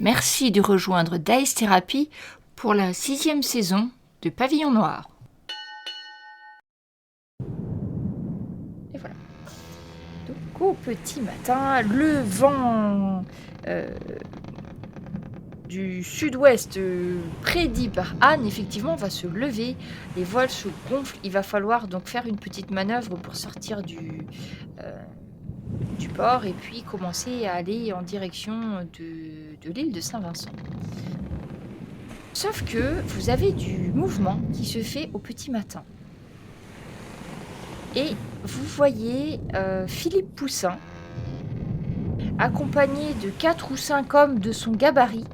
Merci de rejoindre Dice Therapy pour la 6e saison de Pavillon Noir. Et voilà. Donc au petit matin, le vent du sud-ouest prédit par Anne, effectivement, va se lever. Les voiles se gonflent. Il va falloir donc faire une petite manœuvre pour sortir du port et puis commencer à aller en direction de l'île de Saint-Vincent. Sauf que vous avez du mouvement qui se fait au petit matin. Et vous voyez Philippe Poussin, accompagné de 4 ou 5 hommes de son gabarit,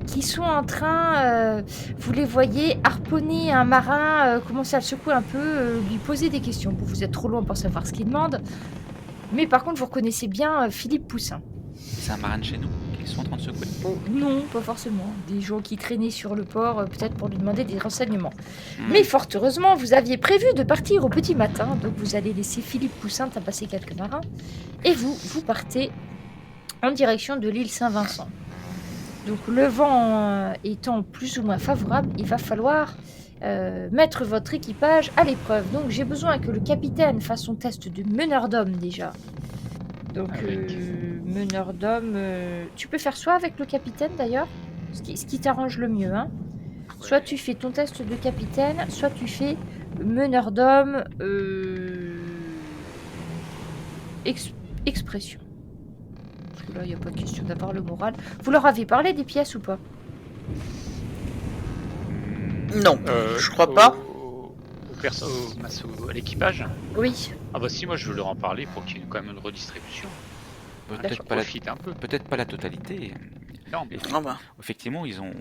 qui sont en train, vous les voyez, harponner un marin, commencer à le secouer un peu, lui poser des questions. Bon, vous êtes trop loin pour savoir ce qu'il demande, mais par contre, vous reconnaissez bien Philippe Poussin. C'est un marin de chez nous qu'ils sont en train de secouer. Oh, non, pas forcément. Des gens qui traînaient sur le port, peut-être pour lui demander des renseignements. Mais fort heureusement, vous aviez prévu de partir au petit matin, donc vous allez laisser Philippe Poussin tabasser quelques marins, et vous partez en direction de l'île Saint-Vincent. Donc le vent étant plus ou moins favorable, il va falloir mettre votre équipage à l'épreuve. Donc j'ai besoin que le capitaine fasse son test de meneur d'homme déjà. Donc meneur d'homme, tu peux faire soit avec le capitaine d'ailleurs, ce qui t'arrange le mieux. Hein. Soit tu fais ton test de capitaine, soit tu fais meneur d'homme expression. Là, il n'y a pas de question d'avoir le moral. Vous leur avez parlé des pièces ou pas? Non, je crois pas. À l'équipage? Oui. Ah bah si, moi je veux leur en parler pour qu'il y ait quand même une redistribution. Peut-être pas la totalité. Non, mais effectivement, ils ont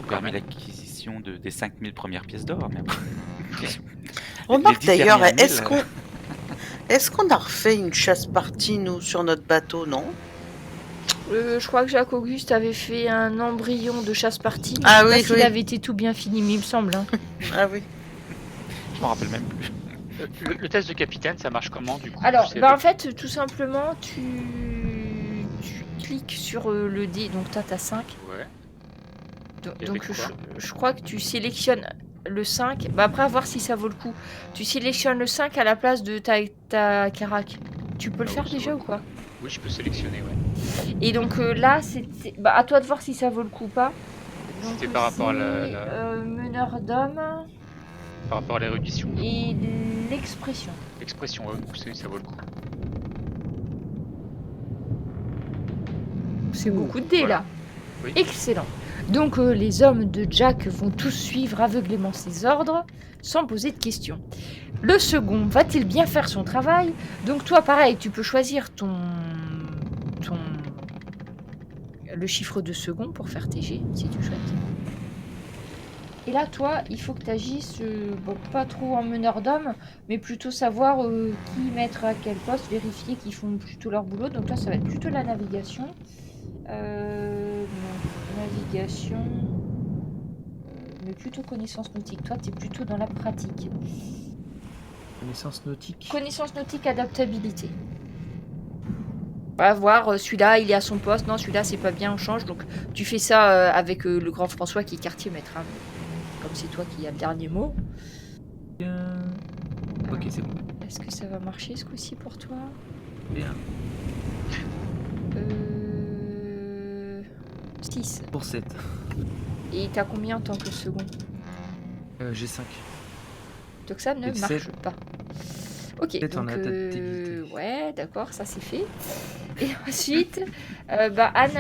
permis l'acquisition des 5000 premières pièces d'or. Mais... Remarque d'ailleurs, est-ce qu'on a refait une chasse-partie, nous, sur notre bateau, non? Je crois que Jacques-Auguste avait fait un embryon de chasse-partie. Ah oui, il avait été tout bien fini, mais il me semble. Hein. Ah oui. Je m'en rappelle même plus. Le test de capitaine, ça marche comment du coup? Alors, en fait, tout simplement, tu cliques sur le dé, donc t'as 5. Ouais. Donc je crois que tu sélectionnes le 5. Bah après, à voir si ça vaut le coup. Tu sélectionnes le 5 à la place de ta carac. Tu peux le faire déjà ou quoi? Oui, je peux sélectionner, ouais. Et donc là, c'est à toi de voir si ça vaut le coup ou pas. C'était par rapport à la... meneur d'homme. Par rapport à l'érudition. Et l'expression. L'expression, ouais, donc ça vaut le coup. C'est beaucoup de dés là. Oui. Excellent. Donc les hommes de Jack vont tous suivre aveuglément ses ordres, sans poser de questions. Le second va-t-il bien faire son travail? Donc toi, pareil, tu peux choisir le chiffre de second pour faire tes jets, si tu souhaites. Et là, toi, il faut que tu agisses, pas trop en meneur d'homme, mais plutôt savoir qui mettre à quel poste, vérifier qu'ils font plutôt leur boulot. Donc là, ça va être plutôt la navigation. Navigation, mais plutôt connaissance nautique. Toi, tu es plutôt dans la pratique. Connaissance nautique. Connaissance nautique, adaptabilité. On va voir, celui-là, il est à son poste. Non, celui-là, c'est pas bien, on change. Donc, tu fais ça avec le grand François qui est quartier maître. Hein. Comme c'est toi qui as le dernier mot. Ok, c'est bon. Est-ce que ça va marcher ce coup-ci pour toi? Bien. 6. Pour 7. Et t'as combien en tant que second? J'ai 5. Donc ça ne Et marche 7. pas. Ok, Peut-être donc en adaptabilité. ouais, d'accord, ça c'est fait. Et ensuite, Anne,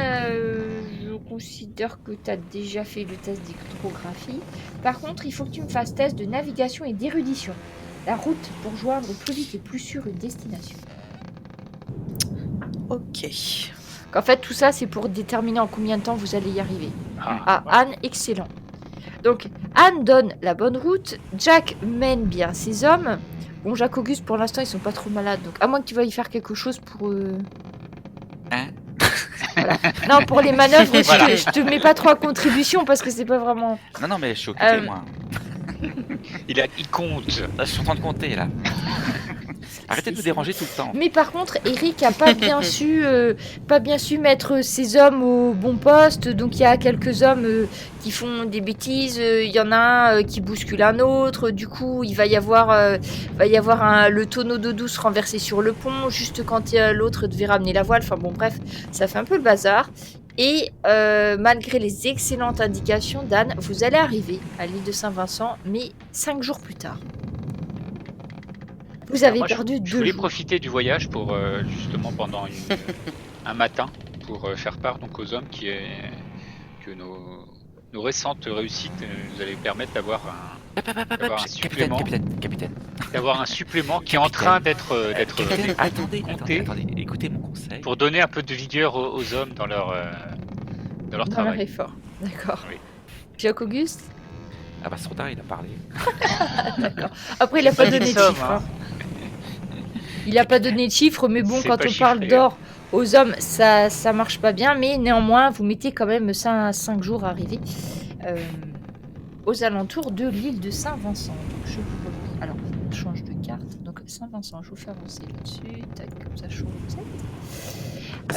je considère que tu as déjà fait le test d'hydrographie. Par contre, il faut que tu me fasses test de navigation et d'érudition. La route pour joindre plus vite et plus sûr une destination. Ok. En fait, tout ça, c'est pour déterminer en combien de temps vous allez y arriver. Ah, Anne, excellent. Donc, Anne donne la bonne route. Jack mène bien ses hommes. Bon, Jacques-Auguste, pour l'instant, ils sont pas trop malades. Donc, à moins que tu veuilles faire quelque chose pour... Hein? Voilà. Non, pour les manœuvres, Voilà. je te mets pas trop à contribution parce que c'est pas vraiment... Non, mais je suis occupé, moi. il compte. Là, je suis en train de compter, là. Arrêtez de nous déranger tout le temps. Mais par contre, Eric a pas bien su mettre ses hommes au bon poste. Donc il y a quelques hommes qui font des bêtises. Il y en a un qui bouscule un autre. Du coup, il va y avoir le tonneau d'eau douce renversé sur le pont juste quand l'autre devait ramener la voile. Enfin bon, bref, ça fait un peu le bazar. Et malgré les excellentes indications d'Anne, vous allez arriver à l'île de Saint-Vincent, mais 5 jours plus tard. Vous avez Moi, perdu je 2 voulais jours. profiter du voyage pour justement pendant un matin pour faire part donc aux hommes que nos récentes réussites nous allaient permettre d'avoir un supplément, Capitaine. d'avoir un supplément qui est en train d'être Capitaine, attendez, compté écoutez mon conseil. pour donner un peu de vigueur aux hommes dans leur Dans leur travail. effort. D'accord. Oui. Jacques Auguste. Ah bah, c'est trop tard, il a parlé. D'accord. Après, il a pas Petite donné de somme, chiffres. hein. Il a pas donné de chiffres, mais bon, C'est quand pas on parle chiffré, d'or aux hommes, ça marche pas bien. Mais néanmoins, vous mettez quand même 5 jours à arriver aux alentours de l'île de Saint-Vincent. Donc, je vous relis. Alors, on change de carte. Donc, Saint-Vincent, je vous fais avancer là-dessus. Tac, comme ça, je vous sais.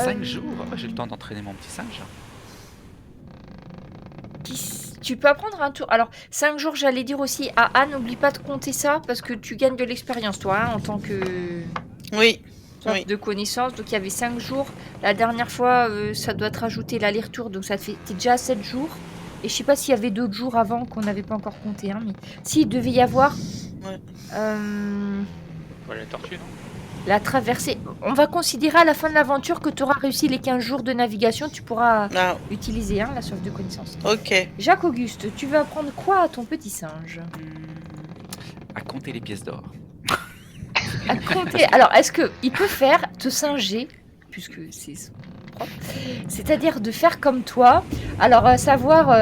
5 jours. Oh, j'ai le temps d'entraîner mon petit singe. Tu peux apprendre un tour. Alors, 5 jours, j'allais dire aussi à Anne, n'oublie pas de compter ça parce que tu gagnes de l'expérience, toi, hein, en tant que Oui. sorte Oui. de connaissance. Donc, il y avait 5 jours. La dernière fois, ça doit te rajouter l'aller-retour. Donc, ça te fait. T'es déjà à 7 jours. Et je sais pas s'il y avait d'autres jours avant qu'on n'avait pas encore compté. Hein, mais s'il devait y avoir. Ouais. Voilà la tortue, non? La traversée. On va considérer à la fin de l'aventure que tu auras réussi les 15 jours de navigation. Tu pourras Ah, utiliser la soif de connaissance. ok. Jacques Auguste, tu veux apprendre quoi à ton petit singe? À compter les pièces d'or. À compter. Alors, est-ce que il peut faire te singer, puisque c'est son propre, c'est-à-dire de faire comme toi. Alors, à savoir,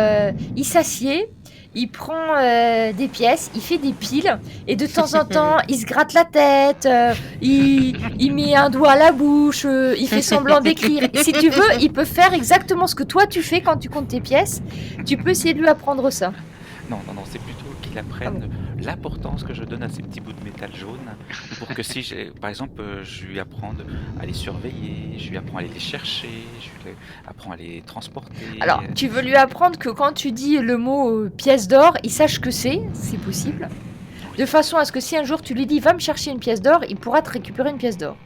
il s'assied, il prend des pièces, il fait des piles, et de temps en temps, il se gratte la tête, il met un doigt à la bouche, il fait semblant d'écrire. Si tu veux, il peut faire exactement ce que toi tu fais quand tu comptes tes pièces. Tu peux essayer de lui apprendre ça. Non, c'est plutôt qu'il apprenne l'importance que je donne à ces petits bouts de métal jaune pour que si, par exemple, je lui apprends à les surveiller, je lui apprends à aller les chercher, je lui apprends à les transporter. Alors, tu veux lui apprendre que quand tu dis le mot pièce d'or, il sache que c'est possible. De façon à ce que si un jour tu lui dis va me chercher une pièce d'or, il pourra te récupérer une pièce d'or.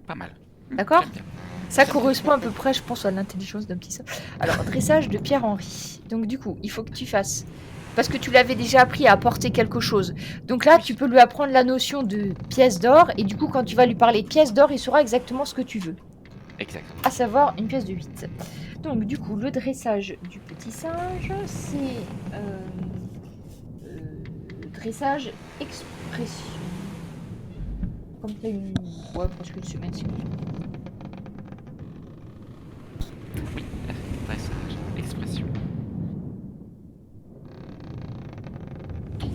Pas mal. D'accord. J'aime bien. Ça correspond à peu près, je pense, à l'intelligence d'un petit singe. Alors, dressage de Pierre-Henri. Donc, du coup, il faut que tu fasses. Parce que tu l'avais déjà appris à apporter quelque chose. Donc là, tu peux lui apprendre la notion de pièce d'or. Et du coup, quand tu vas lui parler de pièce d'or, il saura exactement ce que tu veux. Exactement. À savoir une pièce de 8. Donc, du coup, le dressage du petit singe, c'est dressage expression. Comme tu as eu presque une semaine, c'est bon. Oui, dressage, expression. Oui.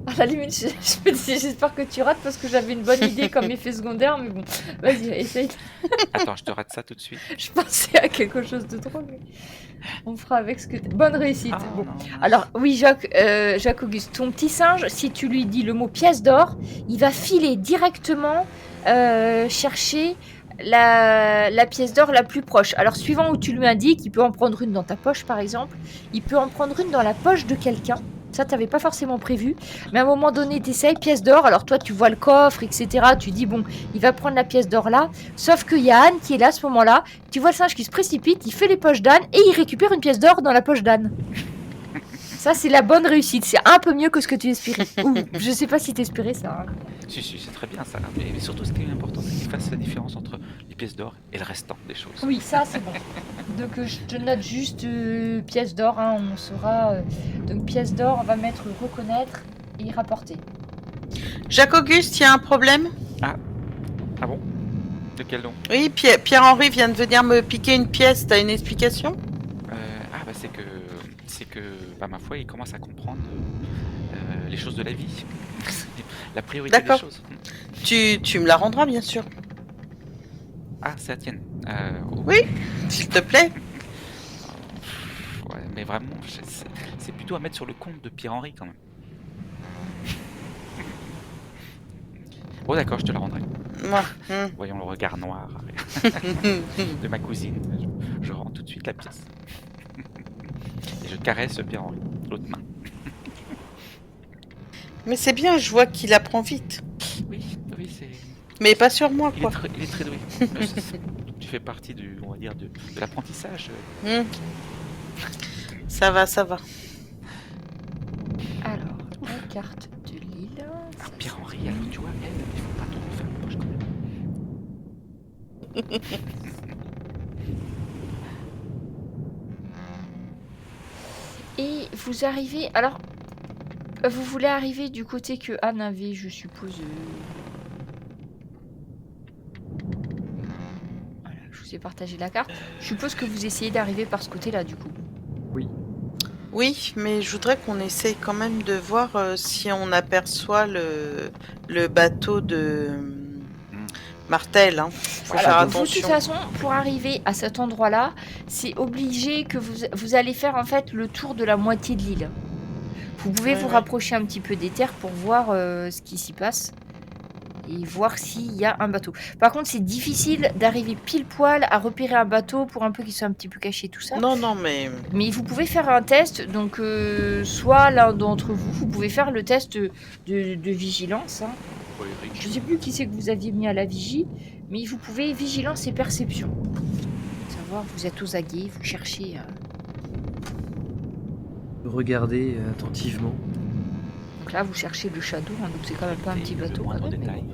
À la limite, je me disais, j'espère que tu rates parce que j'avais une bonne idée comme effet secondaire, mais bon, vas-y, essaye. Attends, je te rate ça tout de suite. Je pensais à quelque chose de drôle, mais on fera avec ce que t'as. Bonne réussite. Ah, Bon. non. Alors, oui, Jacques Auguste, ton petit singe, si tu lui dis le mot pièce d'or, il va filer directement chercher la pièce d'or la plus proche. Alors, suivant où tu lui indiques, il peut en prendre une dans ta poche, par exemple. Il peut en prendre une dans la poche de quelqu'un. Ça, t'avais pas forcément prévu. Mais à un moment donné, t'essayes pièce d'or. Alors, toi, tu vois le coffre, etc. Tu dis, bon, il va prendre la pièce d'or là. Sauf qu'il y a Anne qui est là à ce moment-là. Tu vois le singe qui se précipite, il fait les poches d'Anne et il récupère une pièce d'or dans la poche d'Anne. Ça, c'est la bonne réussite. C'est un peu mieux que ce que tu espérais. Ou, je sais pas si t'espérais ça. Hein. Si, c'est très bien ça. Mais surtout, ce qui est important, c'est qu'il fasse la différence entre les pièces d'or et le restant des choses. Oui, ça, c'est bon. Donc, je te note juste pièce d'or. Hein, on saura. Donc, pièce d'or, on va mettre reconnaître et rapporter. Jacques-Auguste, il y a un problème? Ah bon? De quel nom? Oui, Pierre-Henri vient de venir me piquer une pièce. T'as une explication? C'est que, ma foi, il commence à comprendre les choses de la vie. La priorité des D'accord. choses. Tu me la rendras, bien sûr. Ah, c'est la tienne. Oui, s'il te plaît. Ouais, mais vraiment, c'est plutôt à mettre sur le compte de Pierre-Henri quand même. Oh d'accord, je te la rendrai. Moi. Voyons le regard noir de ma cousine. Je rends tout de suite la pièce. Et je caresse Pierre-Henri, l'autre main. Mais c'est bien, je vois qu'il apprend vite. Oui, c'est... Mais pas sur moi, Il quoi. est très doué. Tu fais partie du, on va dire, de l'apprentissage. Ça va, ça va. Alors, la carte de l'île. Alors Pierre-Henri, alors tu vois, elle, il faut pas trop faire le poche quand même. Et vous arrivez... Alors, vous voulez arriver du côté que Anne avait, je suppose... Voilà, je vous ai partagé la carte. Je suppose que vous essayez d'arriver par ce côté-là, du coup. Oui, mais je voudrais qu'on essaye quand même de voir si on aperçoit le bateau de Martel. Hein. Faut faire Alors, vous, de attention. toute façon, pour arriver à cet endroit-là, c'est obligé que vous allez faire en fait le tour de la moitié de l'île. Vous pouvez vous rapprocher un petit peu des terres pour voir ce qui s'y passe et voir s'il y a un bateau. Par contre, c'est difficile d'arriver pile poil à repérer un bateau pour un peu qu'il soit un petit peu caché, tout ça. Non, mais... Mais vous pouvez faire un test, donc soit l'un d'entre vous pouvez faire le test de vigilance. Hein. Oui, Eric. Je sais plus qui c'est que vous aviez mis à la vigie, mais vous pouvez vigilance et perception. Savoir, vous êtes aux aguets, vous cherchez... Regardez attentivement. Donc là, vous cherchez le Shadow, hein, donc c'est quand même pas un petit bateau. Moindre Quand même, mais détail. bon.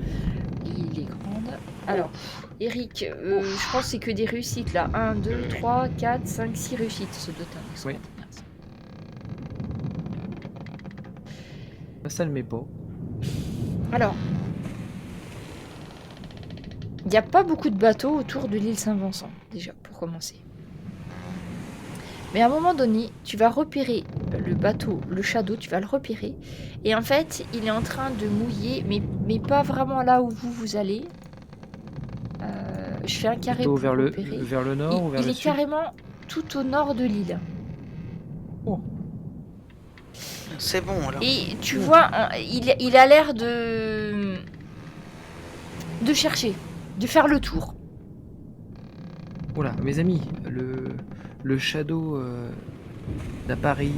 Il est grande. Alors, Eric, je pense que c'est que des réussites là. 1, 2, 3, 4, 5, 6 réussites. Ça doit être un excellent. Merci. Ça le met pas. Alors, il n'y a pas beaucoup de bateaux autour de l'île Saint-Vincent, déjà, pour commencer. Mais à un moment donné, tu vas repérer le bateau, le Shadow, tu vas le repérer. Et en fait, il est en train de mouiller, mais pas vraiment là où vous allez. Je fais un carré Plutôt pour vers repérer. vers le nord ou vers Il le est sud? carrément tout au nord de l'île. C'est bon, alors. Et tu vois, il a l'air de chercher, de faire le tour. Voilà, mes amis, le Shadow d'Aparis,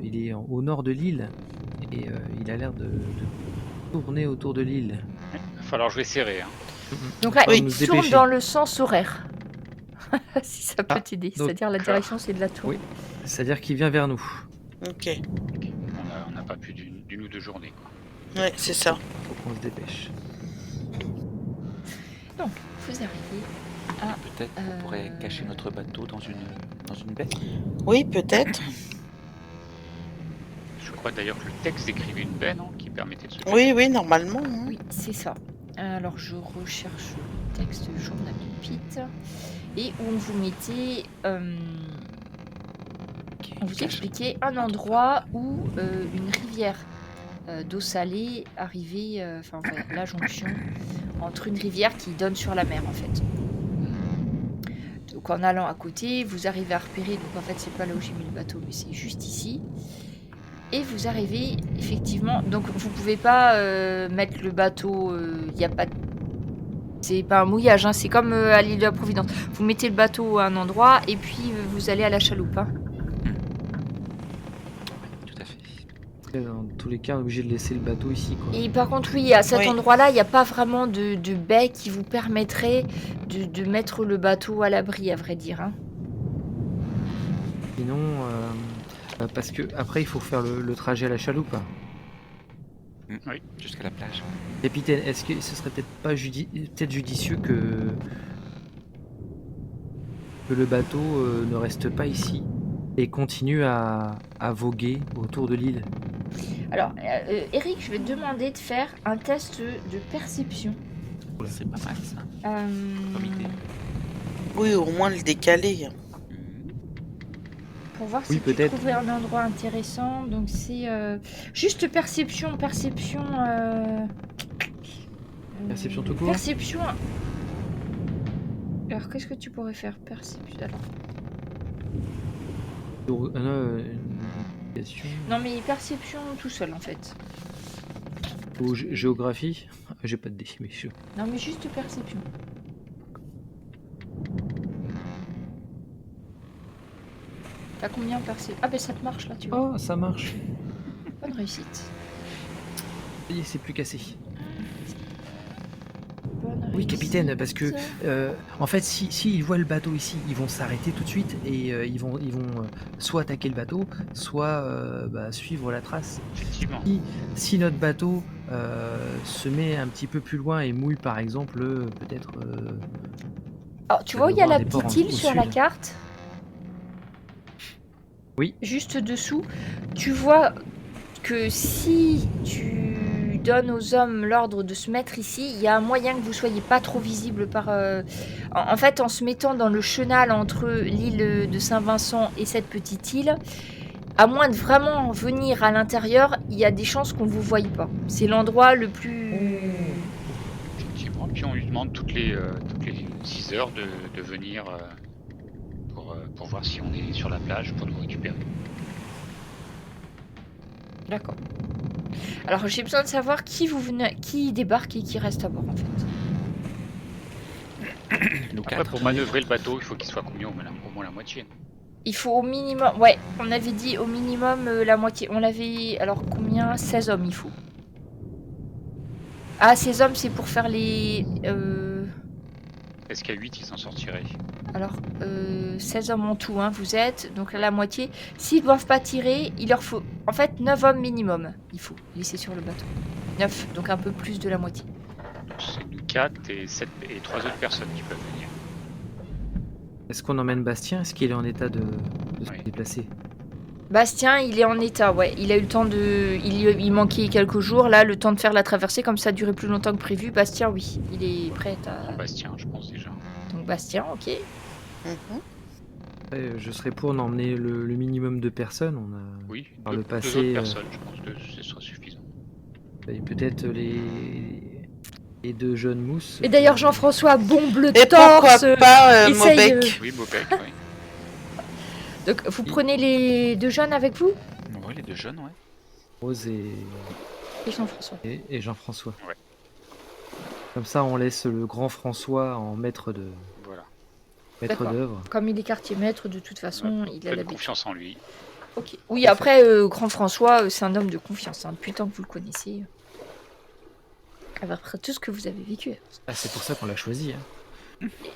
il est au nord de l'île et il a l'air de tourner autour de l'île. Il va falloir jouer serré. Hein. Donc là, Faut il nous tourne dépêcher. dans le sens horaire. Si ça peut t'aider. donc, C'est-à-dire la direction, c'est de la tour. Oui. C'est-à-dire qu'il vient vers nous. Ok. On n'a pas plus d'une ou deux journées. Quoi. Ouais, c'est ça. Faut qu'on se dépêche. Donc, vous arrivez à... Peut-être qu'on pourrait cacher notre bateau dans une baie. Oui, peut-être. Je crois d'ailleurs que le texte décrivait une baie, non, qui permettait de se cacher. Oui, normalement. Hein. Oui, c'est ça. Alors, je recherche le texte journal de Pete. Et où on vous mettait... on vous expliquait un endroit où une rivière d'eau salée arrivait... Enfin, voilà, la jonction entre une rivière qui donne sur la mer, en fait. Donc, en allant à côté, vous arrivez à repérer... Donc, en fait, c'est pas là où j'ai mis le bateau, mais c'est juste ici. Et vous arrivez, effectivement... Donc, vous pouvez pas mettre le bateau... Il n'y a pas de... C'est pas un mouillage, hein, c'est comme à l'île de la Providence. Vous mettez le bateau à un endroit et puis vous allez à la chaloupe. Hein. Tout à fait. Dans tous les cas, on est obligé de laisser le bateau ici, quoi. Et par contre, oui, à cet Oui. endroit-là, il n'y a pas vraiment de baie qui vous permettrait de mettre le bateau à l'abri, à vrai dire. Hein. Sinon, parce que après, il faut faire le trajet à la chaloupe. Oui. Jusqu'à la plage. Capitaine, est-ce que ce serait peut-être pas judicieux que le bateau ne reste pas ici et continue à voguer autour de l'île? Alors, Eric, je vais te demander de faire un test de perception. C'est pas mal ça. Comme idée. Oui, au moins le décaler. Pour voir Oui, si tu peut-être. trouverais un endroit intéressant. Donc c'est juste perception. Perception tout court. Perception. Alors qu'est-ce que tu pourrais faire? Perception. Alors, Une navigation. non mais perception tout seul en fait. Ou géographie? J'ai pas de dés, mais Non, mais juste perception. T'as combien perception? Ah, ben ça te marche là, tu vois. Oh, ça marche. Bonne réussite. Ça y est, c'est plus cassé. Bonne Oui, capitaine, réussite. parce que en fait, si ils voient le bateau ici, ils vont s'arrêter tout de suite et ils vont soit attaquer le bateau, soit suivre la trace. Effectivement. Si notre bateau se met un petit peu plus loin et mouille, par exemple, peut-être. Alors, tu ça vois, doit il y a avoir la des ports petite île au sur la sud. carte. Oui. Juste dessous. Tu vois que si tu donnes aux hommes l'ordre de se mettre ici, il y a un moyen que vous soyez pas trop visible par... En fait, en se mettant dans le chenal entre l'île de Saint-Vincent et cette petite île, à moins de vraiment venir à l'intérieur, il y a des chances qu'on vous voie pas. C'est l'endroit le plus... Effectivement. Puis on lui demande toutes les 6 heures de venir pour voir si on est sur la plage pour nous récupérer. D'accord. Alors j'ai besoin de savoir qui débarque et qui reste à bord en fait. Nous Après, quatre. pour manœuvrer le bateau, il faut qu'il soit combien au moins la moitié. Il faut au minimum... Ouais, on avait dit au minimum la moitié. On l'avait... Alors combien? 16 hommes il faut. Ah, 16 hommes c'est pour faire les... Est-ce qu'à 8 ils s'en sortiraient? Alors, 16 hommes en tout, hein, vous êtes. Donc la moitié. S'ils doivent pas tirer, il leur faut... En fait, 9 hommes minimum. Il faut laisser sur le bateau. 9, donc un peu plus de la moitié. Donc c'est nous 4 et 3 autres personnes qui peuvent venir. Est-ce qu'on emmène Bastien? Est-ce qu'il est en état de se Oui. déplacer? Bastien, il est en état, ouais. Il a eu le temps de... Il manquait quelques jours, là, le temps de faire la traversée, comme ça a duré plus longtemps que prévu. Bastien, oui, il est prêt à... Bastien, je pense déjà. Donc Bastien, ok. Mhm. Après, je serais pour en emmener le minimum de personnes. On a Oui, Par deux le passé, autres personnes, je pense que ce sera suffisant. et peut-être les deux jeunes mousses. Et d'ailleurs, Jean-François bombe le Et pourquoi torse. pas essaye, Mobec Oui, Maubec, oui. Donc vous prenez les deux jeunes avec vous? Ouais, les deux jeunes, ouais. Rose Et Jean-François. et Jean-François. Ouais. Comme ça, on laisse le grand François en maître Voilà. D'accord. d'œuvre. Comme il est quartier maître, de toute façon, il a Faites l'habitude. confiance en lui. Ok. Oui, après, Grand François, c'est un homme de confiance. Hein. Depuis le temps que vous le connaissez. Après tout ce que vous avez vécu. Ah, c'est pour ça qu'on l'a choisi. Hein.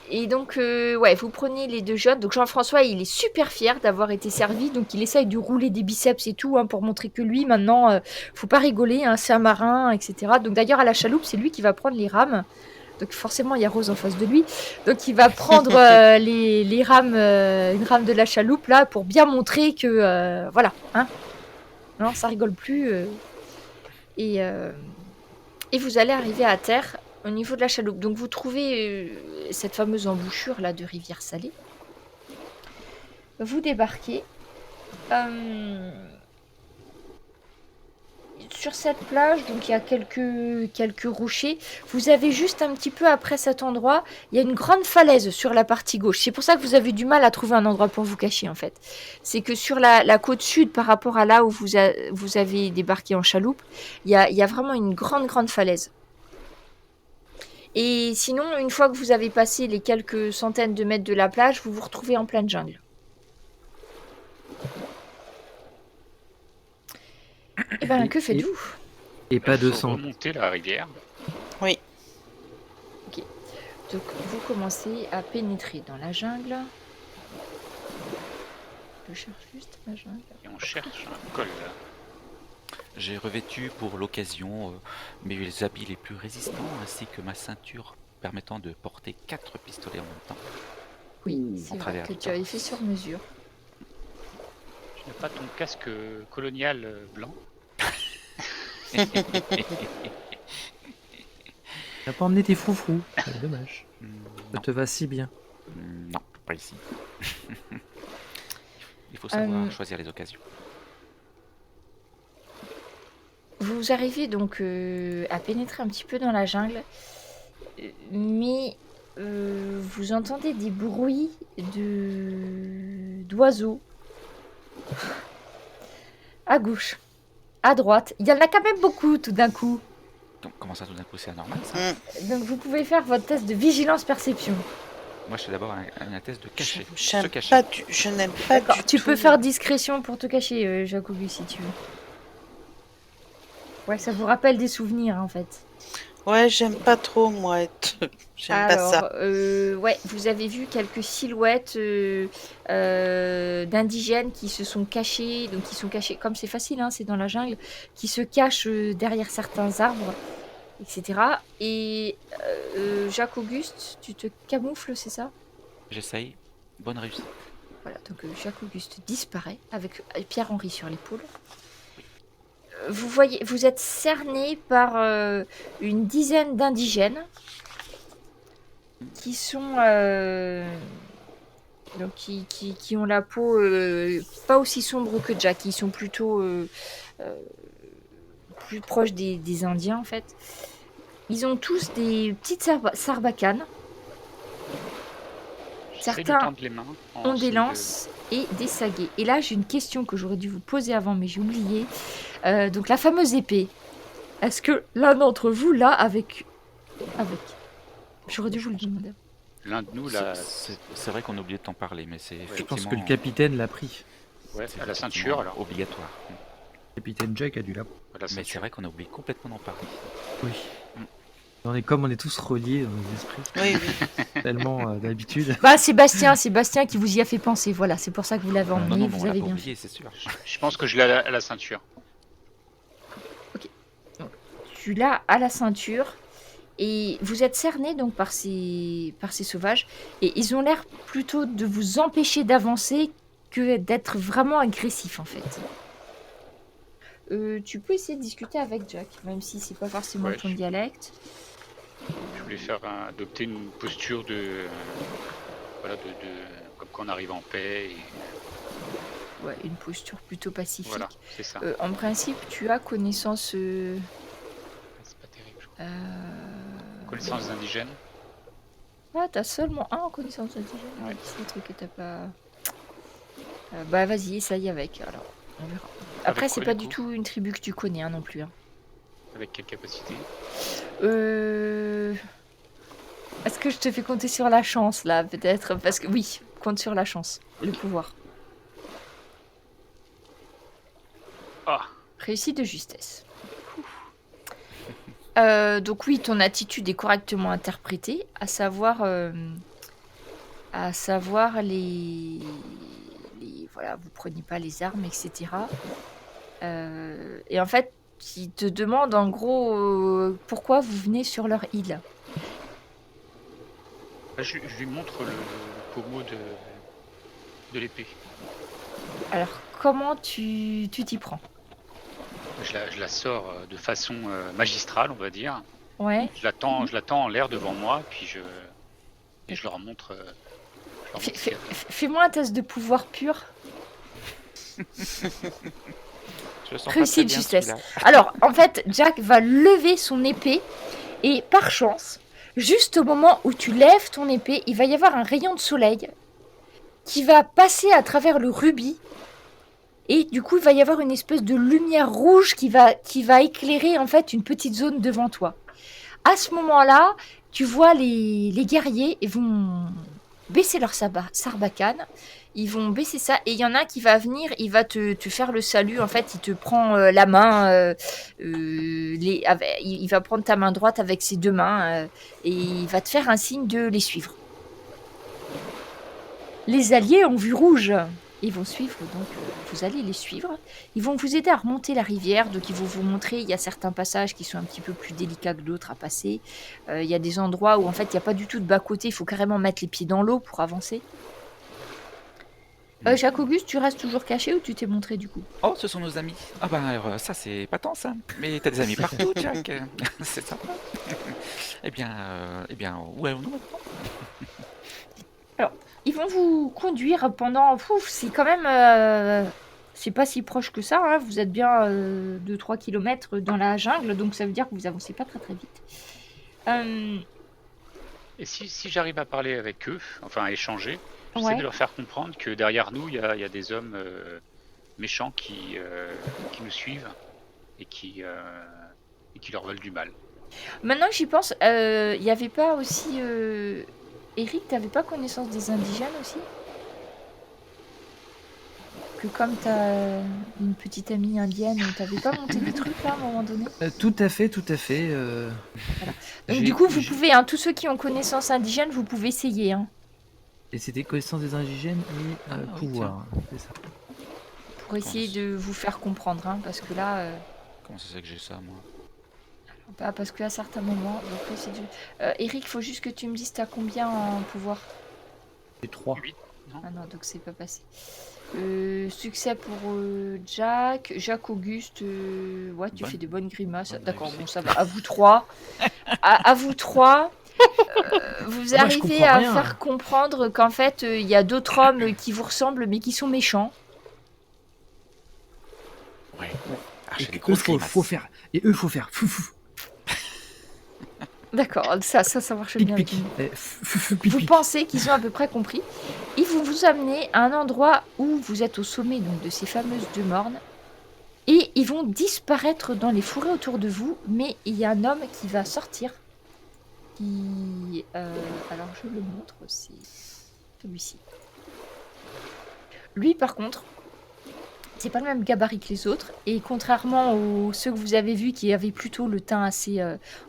Et donc, ouais, vous prenez les deux jeunes. Donc Jean-François, il est super fier d'avoir été servi. Donc il essaye de rouler des biceps et tout, hein, pour montrer que lui, maintenant, faut pas rigoler, hein, c'est un marin, etc. Donc d'ailleurs, à la chaloupe, c'est lui qui va prendre les rames. Donc forcément, il y a Rose en face de lui. Donc il va prendre les rames, une rame de la chaloupe, là, pour bien montrer que, voilà, hein. Non, ça rigole plus. Et vous allez arriver à terre au niveau de la chaloupe. Donc vous trouvez cette fameuse embouchure là de rivière salée. Vous débarquez sur cette plage. Donc il y a quelques rochers. Vous avez juste un petit peu après cet endroit, il y a une grande falaise sur la partie gauche. C'est pour ça que vous avez du mal à trouver un endroit pour vous cacher en fait. C'est que sur la côte sud, par rapport à là où vous avez débarqué en chaloupe, il y a vraiment une grande falaise. Et sinon, une fois que vous avez passé les quelques centaines de mètres de la plage, vous vous retrouvez en pleine jungle. Et ben, que faites-vous? Et pas de Faut sang. remonter la rivière. Oui. Ok. Donc, vous commencez à pénétrer dans la jungle. Je cherche juste la jungle. Et on cherche un col là. J'ai revêtu pour l'occasion mes habits les plus résistants ainsi que ma ceinture permettant de porter 4 pistolets en même temps. Oui, c'est vrai travers que le tu avais fait sur mesure. Tu n'as pas ton casque colonial blanc? T'as pas emmené tes froufrous. C'est dommage. Ça Non, te va si bien. non, pas ici. Il faut savoir choisir les occasions. Vous arrivez donc à pénétrer un petit peu dans la jungle, mais vous entendez des bruits d'oiseaux à gauche, à droite. Il y en a quand même beaucoup tout d'un coup. Comment ça, tout d'un coup, c'est anormal, ça? Donc vous pouvez faire votre test de vigilance-perception. Moi, je fais d'abord un test de cacher. J'aime Se cacher. pas je n'aime pas D'accord. du Tu tout. peux faire discrétion pour te cacher, Jacobi, si tu veux. Ouais, ça vous rappelle des souvenirs, en fait. Ouais, j'aime pas trop, moi, être... J'aime pas ça. Alors, ouais, vous avez vu quelques silhouettes d'indigènes qui se sont cachés, donc qui sont cachés, comme c'est facile, hein, c'est dans la jungle, qui se cachent derrière certains arbres, etc. Et Jacques-Auguste, tu te camoufles, c'est ça? J'essaye. Bonne réussite. Voilà, donc Jacques-Auguste disparaît avec Pierre-Henri sur l'épaule. Vous voyez, vous êtes cerné par une dizaine d'indigènes qui sont donc qui ont la peau pas aussi sombre que Jack, ils sont plutôt plus proches des Indiens en fait. Ils ont tous des petites sarbacanes. Certains ont des lances et des saguets. Et là, j'ai une question que j'aurais dû vous poser avant, mais j'ai oublié. Donc la fameuse épée. Est-ce que l'un d'entre vous l'a avec... J'aurais dû vous le demander. L'un de nous, là, C'est vrai qu'on a oublié de t'en parler, mais c'est Je effectivement... pense que le capitaine l'a pris. ouais, c'est à la effectivement ceinture, alors. obligatoire. Le capitaine Jack a dû la. À la Mais c'est ceinture. vrai qu'on a oublié complètement d'en parler. Oui. On est tous reliés dans nos esprits. Oui, oui. Tellement d'habitude. Bah Sébastien qui vous y a fait penser. Voilà, c'est pour ça que vous l'avez emmené. Non, mais vous on l'a avez pas bien oublié, c'est sûr. Je pense que je l'ai à la ceinture. fait. Tu l'as à la ceinture et vous êtes cerné donc par ces sauvages et ils ont l'air plutôt de vous empêcher d'avancer que d'être vraiment agressifs en fait. Tu peux essayer de discuter avec Jack, même si c'est pas forcément Ouais, ton je- dialecte. Je voulais faire adopter une posture de, voilà, comme quand on arrive en paix. Et, Ouais, une posture plutôt pacifique. voilà, c'est ça. En principe, tu as connaissance. C'est pas terrible. Je crois. Connaissance des indigènes. Ah, t'as seulement un en connaissance indigène. Ouais. C'est le truc que t'as pas. Bah vas-y, essaye avec. Alors, on verra. Après, Avec c'est quoi, pas du du coup tout une tribu que tu connais hein, non plus. Hein. Avec quelle capacité? Est-ce que je te fais compter sur la chance là, peut-être? Parce que oui, compte sur la chance, le pouvoir. Ah, Réussite de justesse. Donc oui, ton attitude est correctement interprétée, à savoir voilà, vous prenez pas les armes, etc. Et en fait, ils te demandent en gros pourquoi vous venez sur leur île. je lui montre le pommeau de l'épée. Alors, comment tu t'y prends? Je la sors de façon magistrale, on va dire. Ouais. Je l'attends en l'air devant moi, puis je leur montre. Fais-moi un test de pouvoir pur. Je le sens pas Réussite très bien, justesse. celui-là. Alors, en fait, Jack va lever son épée et par chance, juste au moment où tu lèves ton épée, il va y avoir un rayon de soleil qui va passer à travers le rubis et du coup, il va y avoir une espèce de lumière rouge qui va éclairer en fait une petite zone devant toi. À ce moment-là, tu vois les guerriers ils vont baisser leur sarbacane. Ils vont baisser ça et il y en a un qui va venir, il va te faire le salut. En fait, il te prend la main, il va prendre ta main droite avec ses deux mains et il va te faire un signe de les suivre. Les alliés ont vu rouge. Ils vont suivre, donc vous allez les suivre. Ils vont vous aider à remonter la rivière, donc ils vont vous montrer, il y a certains passages qui sont un petit peu plus délicats que d'autres à passer. Il y a des endroits où en fait il n'y a pas du tout de bas-côté, il faut carrément mettre les pieds dans l'eau pour avancer. Jacques-Auguste, tu restes toujours caché ou tu t'es montré du coup? Oh, ce sont nos amis. Ah bah alors, ça c'est pas tant ça. Mais t'as des amis partout, Jack. C'est sympa. Eh bien, où allons-nous maintenant? Ils vont vous conduire pendant... c'est quand même... c'est pas si proche que ça, hein. Vous êtes bien 2-3 km dans la jungle, donc ça veut dire que vous avancez pas très très vite. Et si j'arrive à parler avec eux, enfin à échanger, j'essaie Ouais. de leur faire comprendre que derrière nous, il y a des hommes méchants qui nous suivent et qui leur veulent du mal. Maintenant que j'y pense, il n'y avait pas aussi... Eric, t'avais pas connaissance des indigènes aussi? Que comme t'as une petite amie indienne, t'avais pas monté des trucs là à un moment donné? Tout à fait. Donc du coup, vous pouvez, hein, tous ceux qui ont connaissance indigène, vous pouvez essayer. Hein, Et c'était connaissance des indigènes et Ah, oui, pouvoir. C'est ça. pour essayer de vous faire comprendre. Hein, parce que là... Comment ça se fait que j'ai ça, moi? Bah, parce qu'à certains moments... Donc, là, c'est du... Eric, faut juste que tu me dises t'as combien en pouvoir? C'est 3. 8, non? Ah non, donc c'est pas passé. Succès pour Jack. Jacques Auguste, ouais, tu Bonne- fais des bonnes grimaces. bonne D'accord, réussite. bon, ça va. À vous trois. À vous trois. Vous Moi, je arrivez comprends à rien. faire comprendre qu'en fait, il y a d'autres hommes qui vous ressemblent, mais qui sont méchants. Ouais. Ah, Et j'ai des eux, grosses faut grimaces. faire. Et eux, faut faire. Foufou. D'accord, ça marche Pic bien avec pic. nous. Foufou Vous pipi. pensez qu'ils ont à peu près compris. Ils vont vous amener à un endroit où vous êtes au sommet donc, de ces fameuses deux mornes. Et ils vont disparaître dans les fourrés autour de vous. Mais il y a un homme qui va sortir. Alors je le montre, c'est celui-ci. Lui par contre, c'est pas le même gabarit que les autres. Et contrairement aux ceux que vous avez vus qui avaient plutôt le teint assez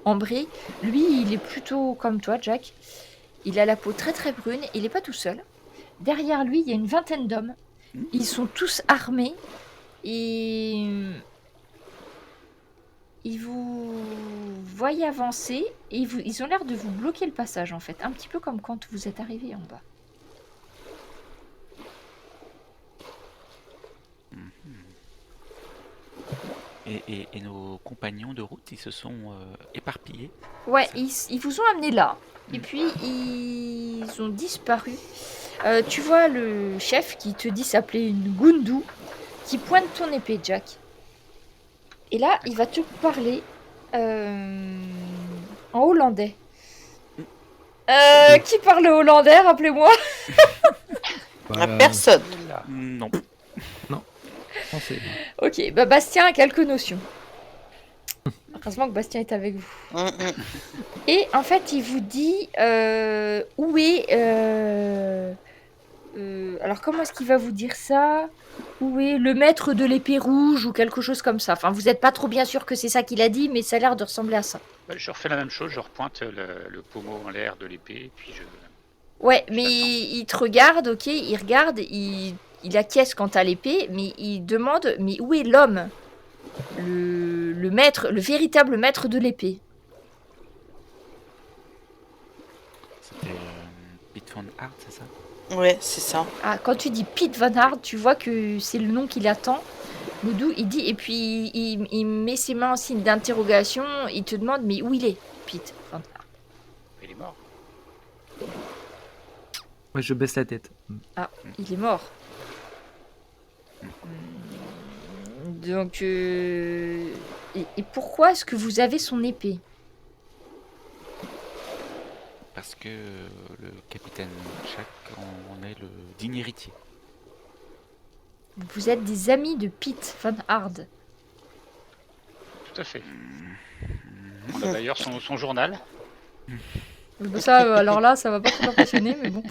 ambré, lui il est plutôt comme toi Jack. Il a la peau très très brune, il n'est pas tout seul. Derrière lui, il y a une vingtaine d'hommes. Ils sont tous armés et ils vous voient avancer et ils ont l'air de vous bloquer le passage en fait, un petit peu comme quand vous êtes arrivé en bas. Et nos compagnons de route, ils se sont éparpillés. Ouais, ils vous ont amené là et puis ils ont disparu. Tu vois le chef qui te dit s'appeler une Gundu qui pointe ton épée, Jack. Et là, il va te parler en hollandais. Qui parle hollandais, rappelez-moi? Personne. Non. Français. Ok, bah Bastien a quelques notions. Heureusement que Bastien est avec vous. Et en fait, il vous dit où est... alors, comment est-ce qu'il va vous dire ça? Où est le maître de l'épée rouge ou quelque chose comme ça? Enfin, vous n'êtes pas trop bien sûr que c'est ça qu'il a dit, mais ça a l'air de ressembler à ça. Bah, je refais la même chose, je repointe le pommeau en l'air de l'épée, puis je... Ouais, mais J'attends. il te regarde, ok, il regarde, il acquiesce quant à l'épée, mais il demande, mais où est l'homme? Le maître, le véritable maître de l'épée. C'était Pete Van Hart, c'est ça? Ouais, c'est ça. Ah, quand tu dis Pete Van Hart, tu vois que c'est le nom qu'il attend. Loudou, il dit, et puis il met ses mains en signe d'interrogation, il te demande, mais où il est, Pete Van Hart? Il est mort. Moi, je baisse la tête. Ah, il est mort. Donc, et pourquoi est-ce que vous avez son épée? Parce que le capitaine Jack en est le digne héritier. Vous êtes des amis de Pete Van Hart. Tout à fait. On a d'ailleurs son journal. Ça, alors là, ça va pas trop m'impressionner, mais bon.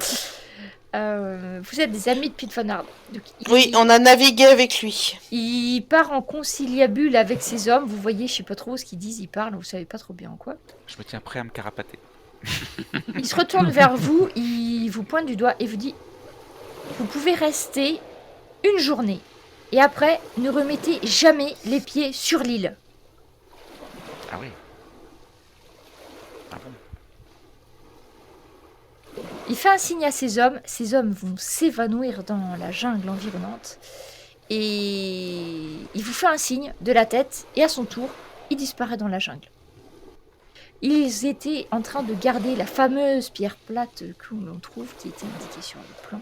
Vous êtes des amis de Pete Van Hart. Donc, Oui, on a navigué avec lui. il part en conciliabule avec ses hommes. Vous voyez, je sais pas trop ce qu'ils disent, ils parlent, vous savez pas trop bien en quoi. Je me tiens prêt à me carapater. Il se retourne vers vous, il vous pointe du doigt et vous dit: vous pouvez rester une journée. Et après, ne remettez jamais les pieds sur l'île. Ah oui. Ah bon. Il fait un signe à ses hommes vont s'évanouir dans la jungle environnante. Et il vous fait un signe de la tête, et à son tour, il disparaît dans la jungle. Ils étaient en train de garder la fameuse pierre plate que l'on trouve, qui était indiquée sur le plan.